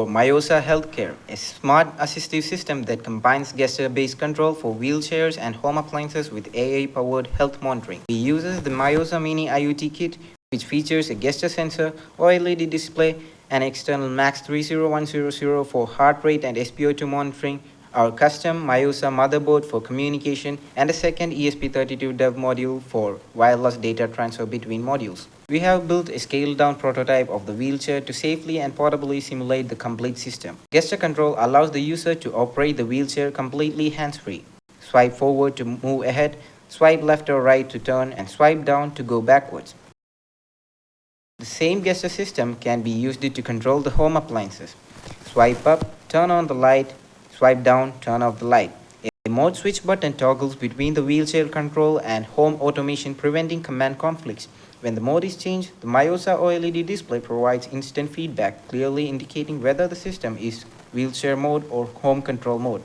For MYOSA Healthcare, a smart assistive system that combines gesture-based control for wheelchairs and home appliances with AI-powered health monitoring. We use the MYOSA Mini IoT Kit, which features a gesture sensor, OLED display, an external MAX 30100 for heart rate and SpO2 monitoring, our custom MYOSA motherboard for communication, and a second ESP32 dev module for wireless data transfer between modules. We have built a scaled-down prototype of the wheelchair to safely and portably simulate the complete system. Gesture control allows the user to operate the wheelchair completely hands-free. Swipe forward to move ahead, swipe left or right to turn, and swipe down to go backwards. The same gesture system can be used to control the home appliances. Swipe up, turn on the light, swipe down, turn off the light. A mode switch button toggles between the wheelchair control and home automation, preventing command conflicts. When the mode is changed, the MYOSA OLED display provides instant feedback, clearly indicating whether the system is wheelchair mode or home control mode.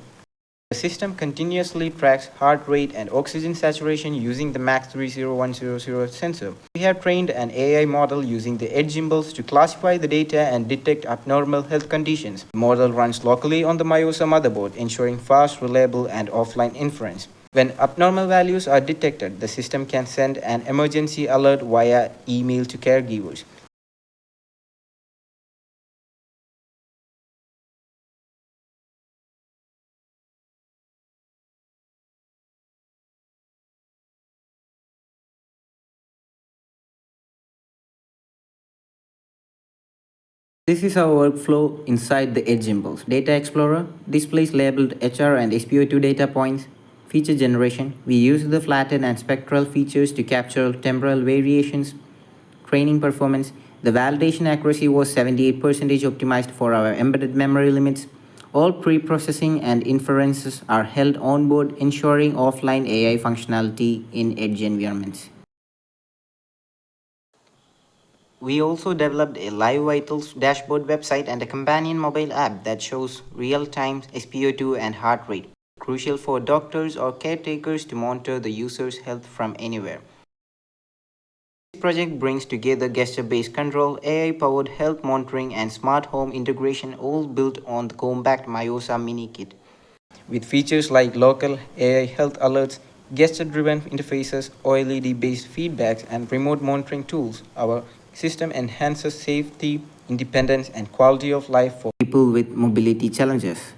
The system continuously tracks heart rate and oxygen saturation using the MAX 30100 sensor. We have trained an AI model using the edge gimbals to classify the data and detect abnormal health conditions. The model runs locally on the MYOSA motherboard, ensuring fast, reliable, and offline inference. When abnormal values are detected, the system can send an emergency alert via email to caregivers. This is our workflow inside the Edge Impulse. Data Explorer displays labeled HR and SpO2 data points. Feature generation. We use the flatten and spectral features to capture temporal variations. Training performance. The validation accuracy was 78% optimized for our embedded memory limits. All pre-processing and inferences are held on board, ensuring offline AI functionality in edge environments. We also developed a live vitals dashboard website and a companion mobile app that shows real-time SpO2 and heart rate, crucial for doctors or caretakers to monitor the user's health from anywhere. This project brings together gesture-based control, AI-powered health monitoring, and smart home integration, all built on the compact MYOSA Mini Kit. With features like local AI health alerts, gesture-driven interfaces, OLED-based feedbacks, and remote monitoring tools, our system enhances safety, independence, and quality of life for people with mobility challenges.